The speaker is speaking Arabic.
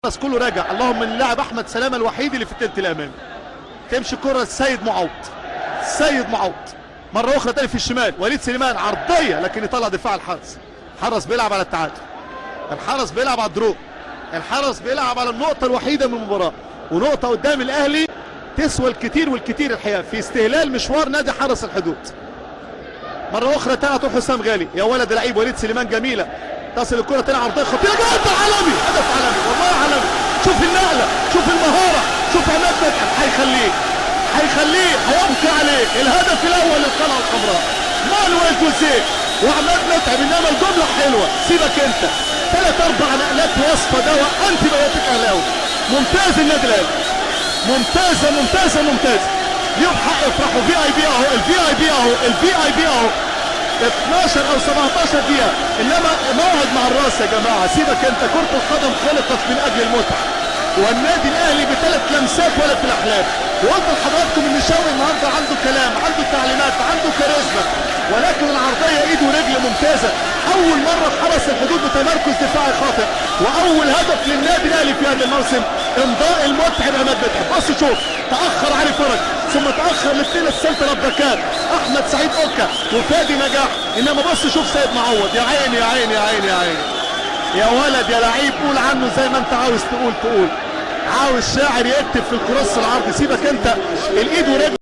الناس كله راجع. اللهم اللاعب احمد سلامه الوحيد اللي في التلت الامامي. تمشي الكره السيد معوض. السيد معوض مره اخرى تاني في الشمال. وليد سليمان عرضيه لكن يطلع دفاع الحرس. الحرس بيلعب على التعادل. الحرس بيلعب على الدروب. الحرس بيلعب على النقطه الوحيده من المباراه، ونقطه قدام الاهلي تسوى الكثير والكثير الحقيقه في استهلال مشوار نادي حرس الحدود. مره اخرى تاني حسام غالي. يا ولد لعيب وليد سليمان جميله. تصل الكره تاني عرضيه خطيره جدا. عالمي، هدف عالمي والله عالمي. شوف النقله، شوف المهاره، شوف عماد متعب. هيخليه هيبكي عليه. الهدف الاول للقلعه الحمراء مانويل جوزيه وعماد متعب. انما الجمله حلوه. سيبك انت، ثلاث اربع نقلات وصفه دواء انتي بايوتيك اهلاوي. ممتاز النادي الاهلي، ممتازه ممتازه ممتازه. ليهم حق يفرحوا. في اي بي اهو، الفي اي بي اهو، الفي اي بي اهو. 12 او 17 دقيقه. انما موعد مع الراس يا جماعه. سيبك انت، كره القدم خلقت من اجل المتعه، والنادي الاهلي بثلاث لمسات ولا في الاحلام. وقلت لحضراتكم ان شاوي النهارده عنده كلام، عنده تعليمات، عنده كاريزما، ولكن العرضيه ايد ورجل ممتازه. اول مره في حرس الحدود بتمركز دفاعي خاطئ، واول هدف للنادي الاهلي في هذا الموسم امضاء المتعب عماد متعب. بص شوف، تاخر علي فرج، ثم تاخر الاثنين السنتر الباكات احمد سعيد اوكا وفادي نجاح. انما بص شوف سيد معوض. يا عيني يا عيني يا عيني يا عيني يا ولد يا لعيب. قول عنه زي ما انت عاوز تقول. عاوز شاعر يكتب في الكروس العرضي. سيبك انت، الايد ورجل